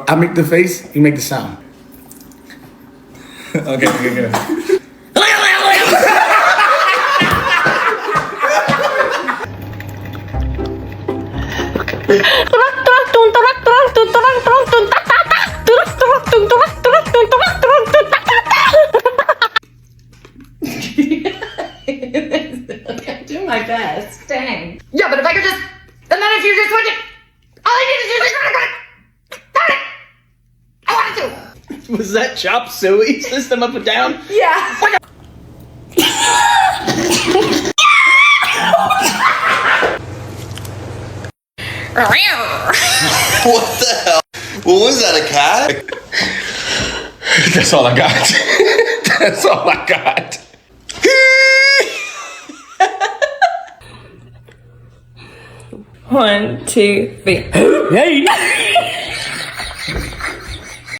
I make the face, you make the sound. Okay. Do my best. Dang. Yeah, but if I could just, and then if you just want to, all I need is you just I wanted to. Was that chop suey? System up and down? Yeah. What the hell? What was that, a cat? That's all I got. That's all I got. One, two, three. Hey!